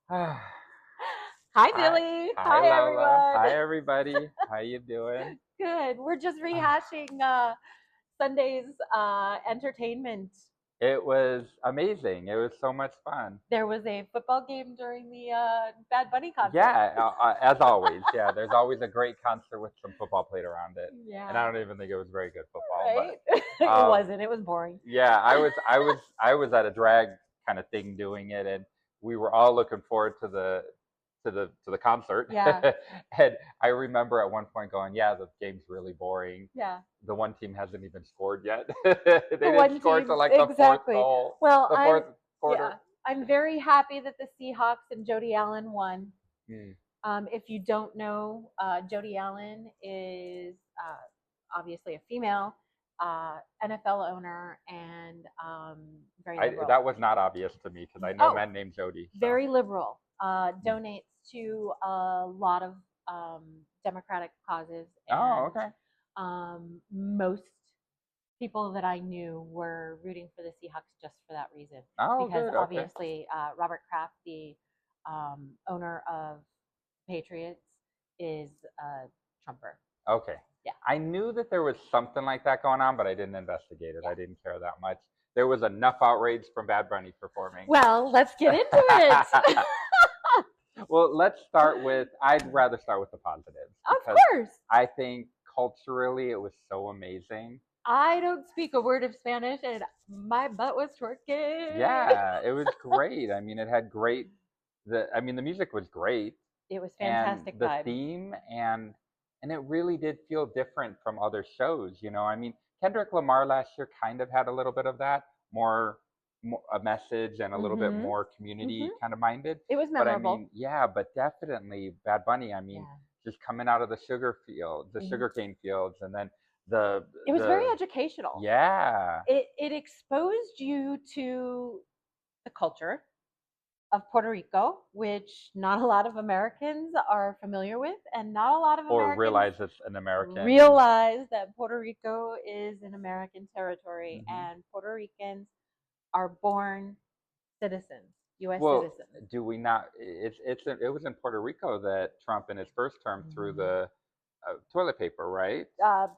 Hi, Hi, Billy. hi, Hi, Lola. Hi, everyone. everybody. How you doing? Good. We're just rehashing Sunday's entertainment. It was amazing. It was so much fun. There was a football game during the Bad Bunny concert. Yeah, as always. Yeah, there's always a great concert with some football played around it, and I Yeah, don't even think it was very good football. But right? It um, wasn't. It was boring. yeah, I was at a drag kind of thing doing it, and we were all looking forward to the concert. Yeah, And I remember at one point going, "Yeah, the game's really boring. yeah. The one team hasn't even scored yet. They The didn't one score till team, like the fourth exactly. goal, Well, the fourth yeah, quarter." I'm very happy that the Seahawks and Jody Allen won. Mm. If you don't know, Jody Allen is obviously a female NFL owner and very liberal. That was not obvious to me because I know Oh, men named Jody. So, very liberal. mm. Donates to a lot of democratic causes, Oh, and okay. most people that I knew were rooting for the Seahawks just for that reason. Oh, Because good. Okay. obviously, Robert Kraft, the owner of Patriots, is a Trumper. Okay. Yeah, I knew that there was something like that going on, but I didn't investigate it. yeah. I didn't care that much. There was enough outrage from Bad Bunny performing. Well, let's get into it. Well, let's start with, I'd rather start with the positives Of because course. I think culturally it was so amazing. I don't speak a word of Spanish, and my butt was twerking. Yeah, it was great. I mean, it had great, the music was great, It was and fantastic the vibe. theme, and it really did feel different from other shows. I mean, Kendrick Lamar last year kind of had a little bit of that, more a message and a little bit Mm-hmm. more Mm-hmm. community kind of minded. It was But I memorable. mean, yeah, but definitely Bad Bunny. I mean, Yeah. just coming out of the Mm-hmm. sugarcane fields, and then the It was very the educational. yeah. It exposed you to the culture of Puerto Rico, which not a lot of Americans are familiar with, and not a lot of Or Americans realize it's an American. realize that Puerto Rico is an American territory, Hmm. and Puerto Ricans are born citizens, U.S. Well, citizens. do we not? It was in Puerto Rico that Trump in his first term threw the toilet paper, right?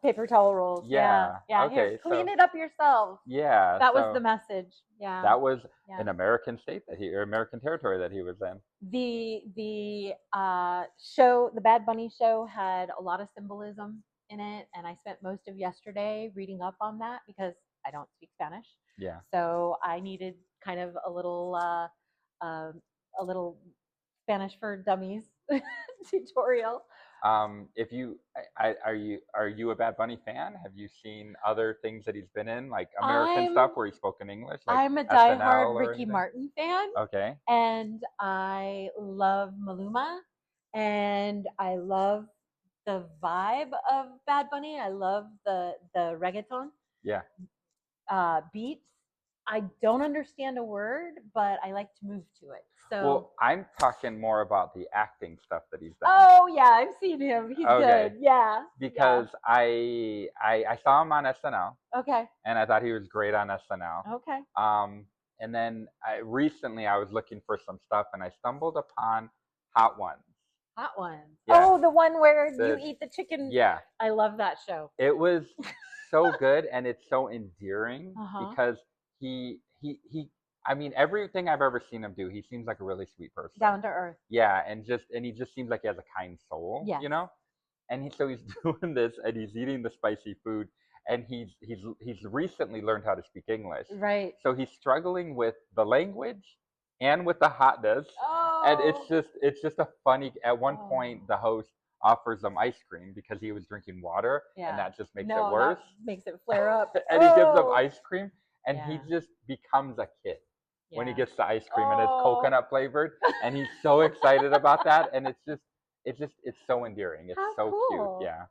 Paper towel rolls. Yeah, Yeah. yeah. Here, Okay. clean So it up yourselves. yeah. That was the So message. Yeah, that was yeah. an American state or American territory that he was in. The show, the Bad Bunny show, had a lot of symbolism in it, and I spent most of yesterday reading up on that because I don't speak Spanish, Yeah. so I needed kind of uh, a little Spanish for Dummies tutorial. If you, are you a Bad Bunny fan? Have you seen other things that he's been in, like American stuff I'm where he's spoken English, like I'm a SNL diehard or Ricky anything? Martin fan, Okay. and I love Maluma, and I love the vibe of Bad Bunny. I love the reggaeton Yeah. beats. I don't understand a word, but I like to move to it. So, Well, I'm talking more about the acting stuff that he's done. oh yeah, I've seen him. He's Okay. good. Yeah, yeah. Because I saw him on SNL, Okay, and I thought he was great on SNL. okay. And then recently I was looking for some stuff, and I stumbled upon Hot Ones. Hot ones. Yeah, Oh, the one where you the eat the chicken. yeah, I love that show. it was so good, and it's so endearing Uh huh. because he. I mean, everything I've ever seen him do, he seems like a really sweet person. Down to earth. Yeah, and he just seems like he has a kind soul, Yes. And so he's doing this, and he's eating the spicy food, and he's recently learned how to speak English, Right. so he's struggling with the language and with the hotness, and Oh. it's just a funny. At one Oh. point, the host offers him ice cream because he was drinking water, and Yeah. that just makes it No, worse. that makes it flare up. And he gives him Oh. ice cream, and he Yeah. just becomes a kid when he Yeah. gets the ice cream and it's Oh. coconut flavored, and he's so excited about that, and it's so endearing. It's How so cute. cool. Yeah.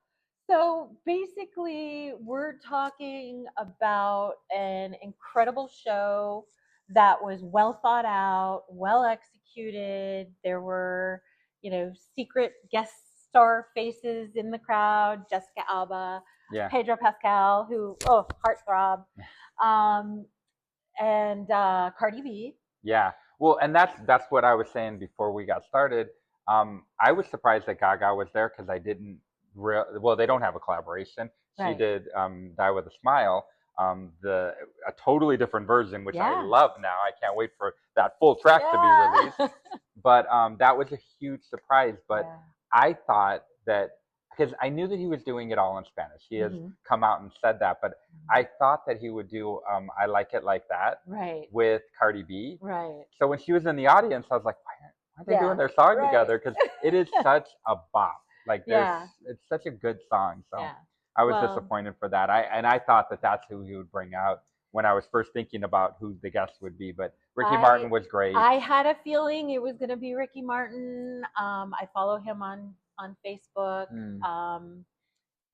So basically, we're talking about an incredible show that was well thought out, well executed. There were, secret guest star faces in the crowd: Jessica Alba, Yeah. Pedro Pascal, who, heartthrob, um, and Cardi B. Yeah. Well, and that's what I was saying before we got started. I was surprised that Gaga was there because I didn't. Well, they don't have a collaboration. She Right. did "Die with a Smile," the a totally different version, which I Yeah. love now. I can't wait for that full track to be Yeah. released. But that was a huge surprise. But Yeah. I thought that because I knew that he was doing it all in Spanish. He has Mhm. come out and said that, but I thought that he would do "I Like It Like That" Right. with Cardi B. Right. So when she was in the audience, I was like, why aren't they Yeah. doing their song Right. together? Because it is such a bop. Like Yeah. it's such a good song. So Yeah. I was Well, disappointed for that. I thought that that's who he would bring out when I was first thinking about who the guest would be. But Ricky I Martin was great. I had a feeling it was going to be Ricky Martin. I follow him on Facebook. Mm.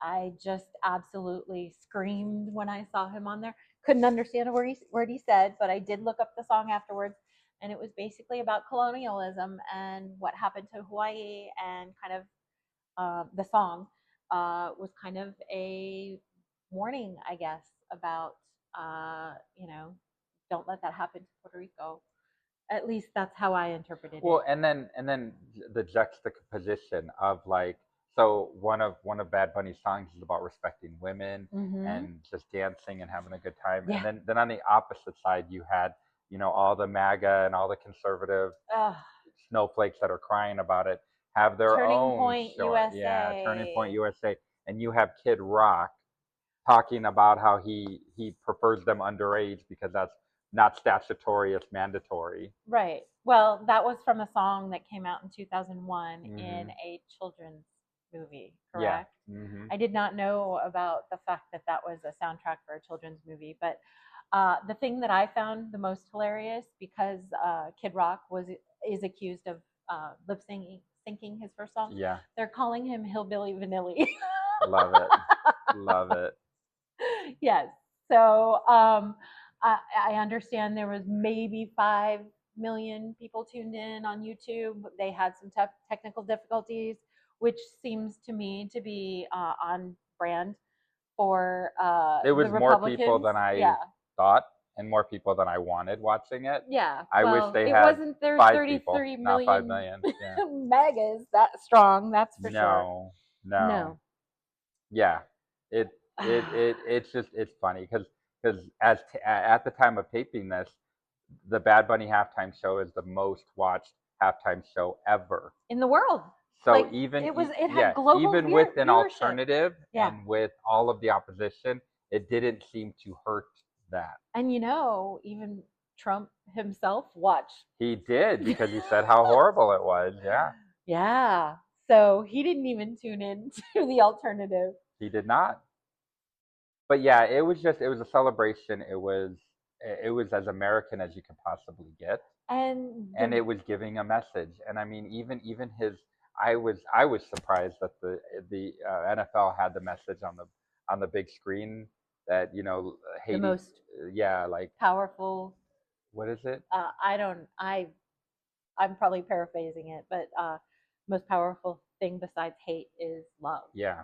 I just absolutely screamed when I saw him on there. Couldn't understand a word he said, but I did look up the song afterwards, and it was basically about colonialism and what happened to Hawaii, and kind of the song was kind of a warning, I guess, about you know, don't let that happen to Puerto Rico. At least that's how I interpreted it. Well, and then the juxtaposition of like so one of Bad Bunny's songs is about respecting women Mm-hmm. and just dancing and having a good time, and Yeah. then on the opposite side you had all the MAGA and all the conservative Ugh. snowflakes that are crying about it have their Turning own Point short, yeah, Turning Point USA. USA, and you have Kid Rock talking about how he prefers them underage because that's not statutory, it's mandatory. Right. Well, that was from a song that came out in 2001 in Hmm. a children's movie, Yeah. correct? Hmm. I did not know about the fact that that was a soundtrack for a children's movie. But the thing that I found the most hilarious, because Kid Rock is accused of lip syncing his first song, Yeah. they're calling him Hillbilly Vanilli. Love it. Love it. Yes. So I understand there was maybe 5 million people tuned in on YouTube. They had some technical difficulties, which seems to me to be on brand for It the was more people Republicans. than I Yeah. thought and more people than I wanted watching it. Yeah. I wish Well, they it had wasn't, there's 5 people, 33 not five million million. Yeah. megas that strong, that's for sure. No. No. No. Yeah. It it's just it's funny because at the time of taping this, the Bad Bunny halftime show is the most watched halftime show ever. In the world. So Like, it had yeah, global even with an viewership. alternative Yeah. and with all of the opposition, it didn't seem to hurt that. And even Trump himself watched. He did because he said how horrible it was. Yeah, Yeah. So he didn't even tune in to the alternative. he did not. But yeah, it was a celebration. It was as American as you could possibly get, And and it was giving a message. And I mean, even his, I was surprised that the NFL had the message on the big screen that the Haiti, most yeah, like powerful, what is it? I don't, I'm probably paraphrasing it, but most powerful thing besides hate is love. Yeah.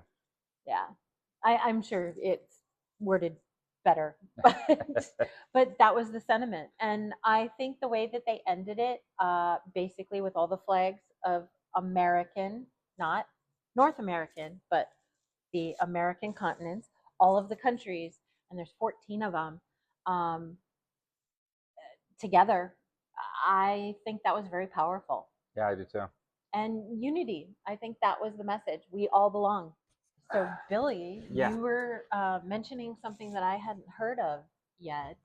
Yeah. I'm sure it's worded better, but that was the sentiment. And I think the way that they ended it, basically with all the flags of American, not North American, but the American continents, all of the countries, and there's 14 of them um, together. I think that was very powerful. Yeah, I do too. And unity. I think that was the message. We all belong. So, Billy, Yeah. you were mentioning something that I hadn't heard of yet.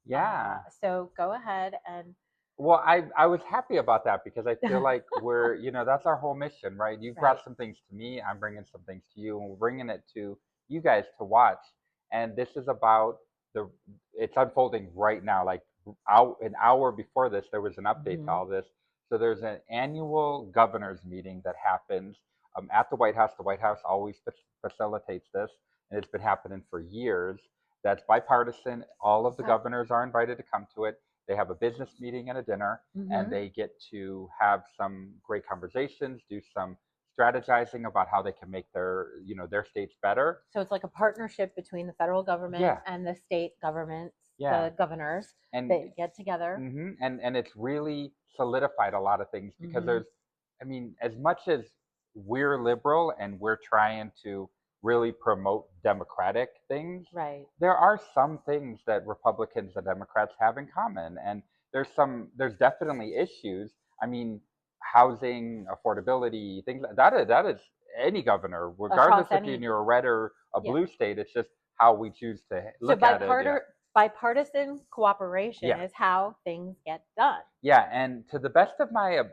Yeah. So, go ahead and. Well, I was happy about that because I feel like we're, that's our whole mission, right? You've Right. brought some things to me, I'm bringing some things to you, and we're bringing it to you guys to watch. And this is about it's unfolding right now. Like an hour before this, there was an update to Mhm. all this. So there's an annual governors meeting that happens at the White House. The White House always facilitates this, and it's been happening for years. That's bipartisan. All of the Okay. governors are invited to come to it. They have a business meeting and a dinner, and Mhm. they get to have some great conversations, do some strategizing about how they can make their states better. So, it's like a partnership between the federal government Yeah, and the state governments. the governors, and they get together. and it's really solidified a lot of things because there's, I mean, as much as we're liberal and we're trying to really promote democratic things, Right. there are some things that Republicans and Democrats have in common, and there's definitely issues. I mean, housing affordability, things like that is any governor, regardless if you're a red or a blue state. It's just how we choose to look at it. Bipartisan cooperation is how things get done. Yeah, and to the best of my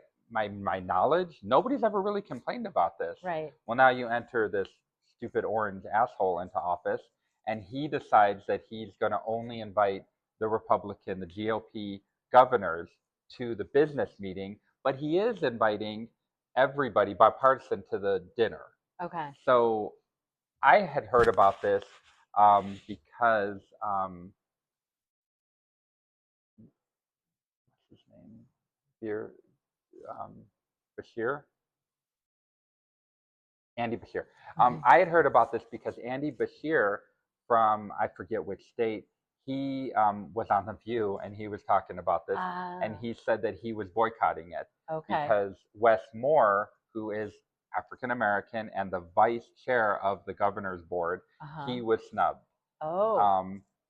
knowledge, nobody's ever really complained about this. Right. Well, now you enter this stupid orange asshole into office, and he decides that he's going to only invite the Republican, the GOP governors to the business meeting, but he is inviting everybody bipartisan to the dinner. Okay. So I had heard about this because what's his name? Bashir, Andy Bashir. I had heard about this because Andy Bashir from I forget which state, he was on The View and he was talking about this, and he said that he was boycotting it because Wes Moore, who is African American and the vice chair of the governor's board, he was snubbed.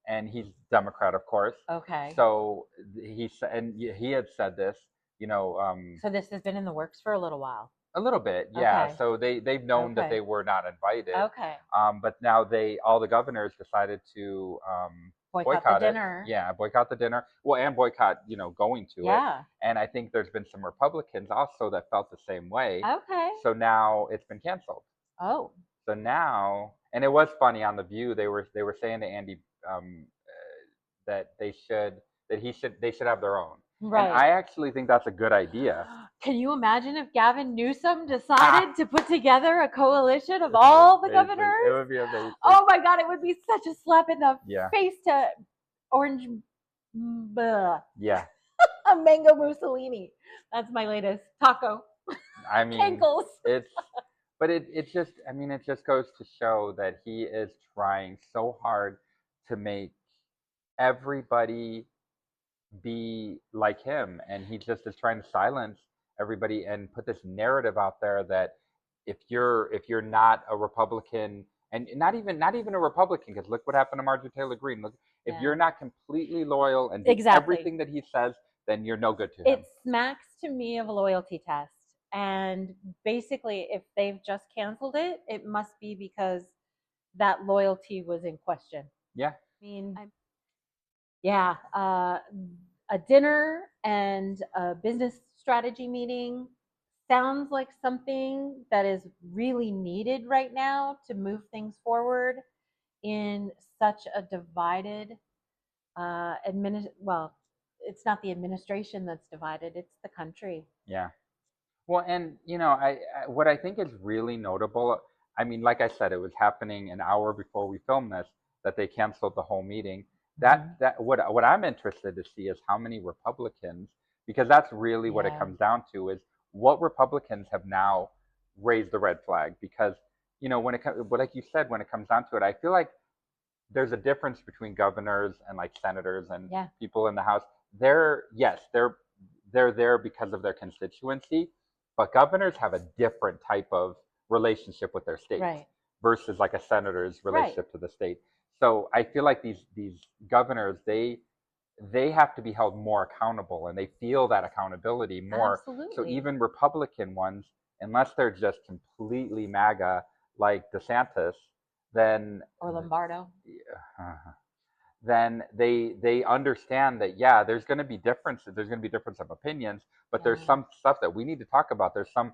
And he's Democrat, of course. Okay. So he had said this, so this has been in the works for a little while. A little bit, yeah. Okay. So they've known that they were not invited. Okay. But now all the governors decided to boycott the dinner. Yeah, boycott the dinner. Well, and boycott, going to it. Yeah. And I think there's been some Republicans also that felt the same way. Okay. So now it's been canceled. Oh. So now, and it was funny on The View. They were saying to Andy that they should have their own. Right. And I actually think that's a good idea. Can you imagine if Gavin Newsom decided to put together a coalition of all the governors? It would be amazing. Oh my God, it would be such a slap in the face to Orange. Yeah. A mango Mussolini. That's my latest taco. I mean, ankles. But it just goes to show that he is trying so hard to make everybody be like him, and he just is trying to silence everybody and put this narrative out there that if you're not a Republican, and not even a Republican, because look what happened to Marjorie Taylor Greene. Look, if you're not completely loyal and do everything that he says, then you're no good to him. It smacks to me of a loyalty test, and basically, if they've just canceled it, it must be because that loyalty was in question. Yeah. I mean, yeah, a dinner and a business strategy meeting sounds like something that is really needed right now to move things forward in such a divided well, it's not the administration that's divided, it's the country. Yeah. Well, and what I think is really notable, I mean, like I said, it was happening an hour before we filmed this that they canceled the whole meeting. That what I'm interested to see is how many Republicans, because that's really what it comes down to, is what Republicans have now raised the red flag. Because when like you said, when it comes down to it, I feel like there's a difference between governors and like senators and people in the House. They're there because of their constituency, but governors have a different type of relationship with their state versus like a senator's relationship to the state. So I feel like these governors, they have to be held more accountable, and they feel that accountability more. Absolutely. So even Republican ones, unless they're just completely MAGA like DeSantis, then or Lombardo, then they understand that there's going to be differences. There's going to be difference of opinions, but there's some stuff that we need to talk about. There's some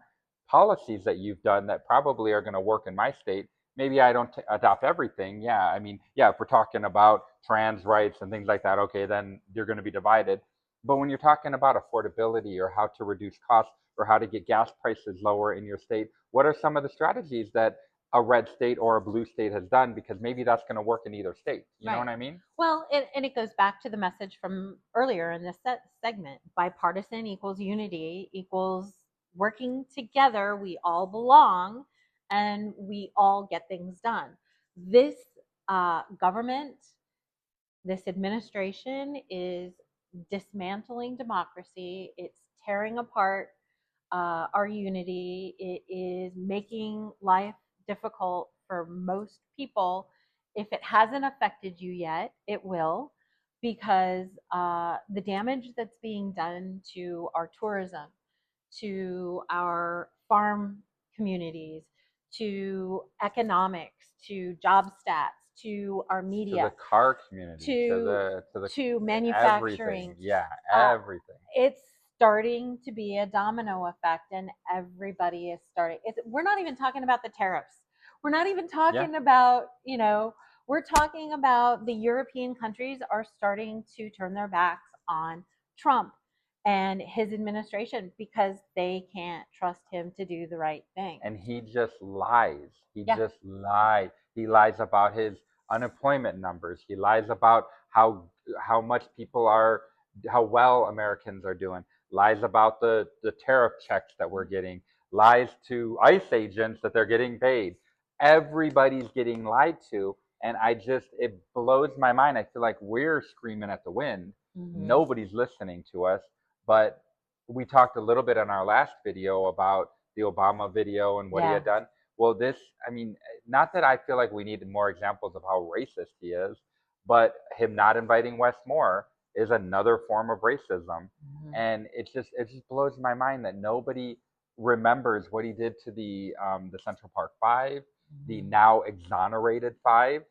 policies that you've done that probably are going to work in my state. Maybe I don't adopt everything. Yeah, I mean, if we're talking about trans rights and things like that, okay, then you're going to be divided. But when you're talking about affordability or how to reduce costs or how to get gas prices lower in your state, what are some of the strategies that a red state or a blue state has done? Because maybe that's going to work in either state. You know what I mean? Well, and it goes back to the message from earlier in this segment. Bipartisan equals unity equals working together. We all belong, and we all get things done. This government This administration is dismantling democracy. It's tearing apart our unity. It is making life difficult for most people. If it hasn't affected you yet, it will, because the damage that's being done to our tourism, to our farm communities, to economics, to job stats, to our To media, the car community, to everything. manufacturing. Yeah, Uh, everything. it's starting to be a domino effect, and everybody is starting. We're not even talking about the tariffs. We're not even talking about, we're talking about the European countries are starting to turn their backs on Trump and his administration because they can't trust him to do the right thing. And he just lies. He Yeah. just lied. He lies about his unemployment numbers. He lies about how much people are, how well Americans are doing. Lies about the tariff checks that we're getting. Lies to ICE agents that they're getting paid. Everybody's getting lied to, and it blows my mind. I feel like we're screaming at the wind. Nobody's listening to us. But we talked a little bit in our last video about the Obama video and what he had done. Well, I mean, not that I feel like we need more examples of how racist he is, but him not inviting Wes Moore is another form of racism. And it just blows my mind that nobody remembers what he did to the Central Park Five, the now exonerated Five,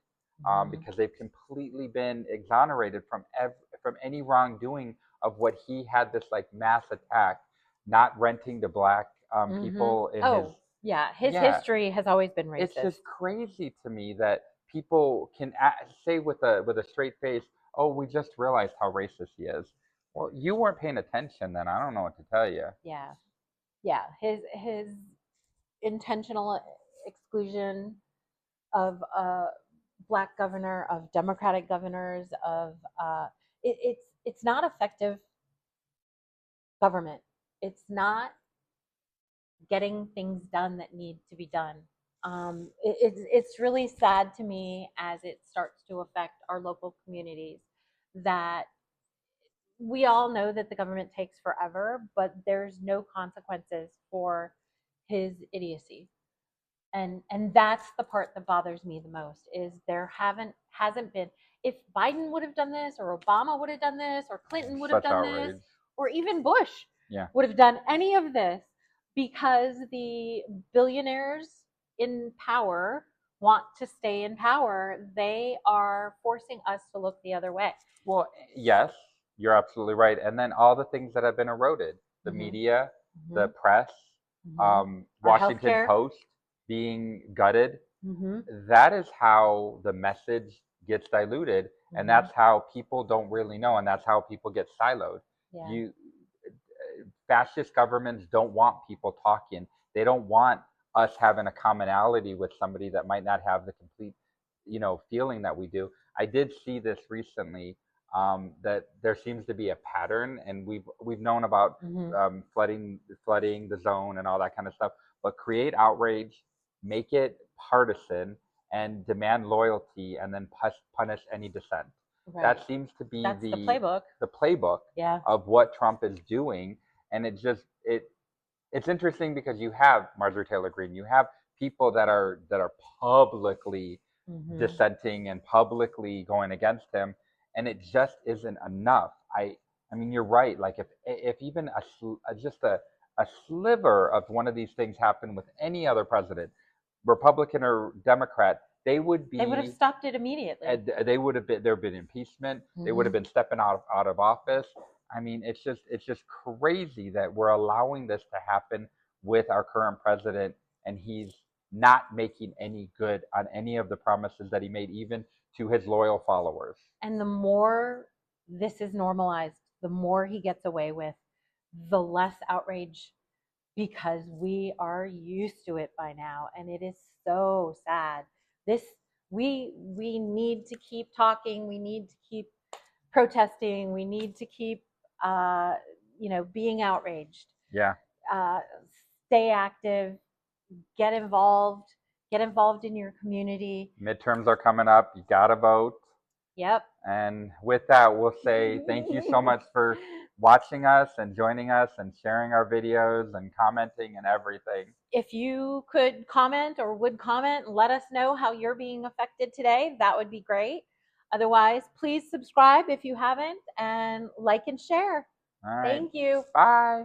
because they've completely been exonerated from any wrongdoing of what he had this like mass attack, not renting to black people in his history has always been racist. It's just crazy to me that people can say with a straight face, "Oh, we just realized how racist he is." Well, you weren't paying attention then. I don't know what to tell you. Yeah. His intentional exclusion of black governor, of Democratic governors, of it's not effective government. It's not getting things done that need to be done. It's really sad to me as it starts to affect our local communities that we all know that the government takes forever, but there's no consequences for his idiocy. And that's the part that bothers me the most is there hasn't been, if Biden would have done this or Obama would have done this or Clinton would have done this or even Bush would have done any of this, because the billionaires in power want to stay in power, they are forcing us to look the other way. Well, yes, you're absolutely right. And then all the things that have been eroded, the media, the press, Washington Post being gutted, that is how the message gets diluted, and that's how people don't really know, and that's how people get siloed. Fascist governments don't want people talking. They don't want us having a commonality with somebody that might not have the complete, feeling that we do. I did see this recently, that there seems to be a pattern, and we've known about flooding the zone and all that kind of stuff. But create outrage, make it partisan, and demand loyalty, and then punish any dissent. Right. That seems to be the playbook. The playbook of what Trump is doing, and it's interesting because you have Marjorie Taylor Greene, you have people that are publicly dissenting and publicly going against him, and it just isn't enough. I mean, you're right. Like if even just a sliver of one of these things happened with any other president, Republican or Democrat, they would have stopped it immediately. They would have been, there would have been impeachment. They would have been stepping out of office. I mean, it's just crazy that we're allowing this to happen with our current president, and he's not making any good on any of the promises that he made, even to his loyal followers. And the more this is normalized, the more he gets away with, the less outrage, because we are used to it by now, and it is so sad. We need to keep talking. We need to keep protesting. We need to keep being outraged. Stay active, get involved in your community. Midterms are coming up. You gotta vote. Yep. And with that, we'll say thank you so much for watching us and joining us and sharing our videos and commenting and everything. If you could comment or would comment, let us know how you're being affected today. That would be great. Otherwise, please subscribe if you haven't, and like and share. All right. Thank you. Bye. Bye.